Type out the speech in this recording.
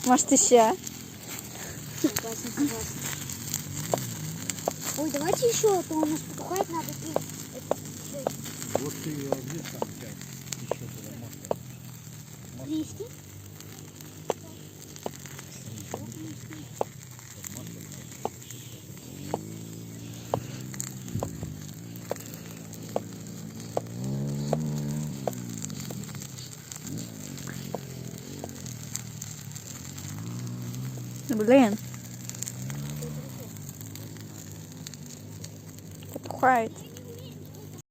Может, еще? Согласен, согласен. Ой, давайте еще, а то у нас покупать надо. Вот ты где там взять еще туда масло? Листья? Блин. Потухает.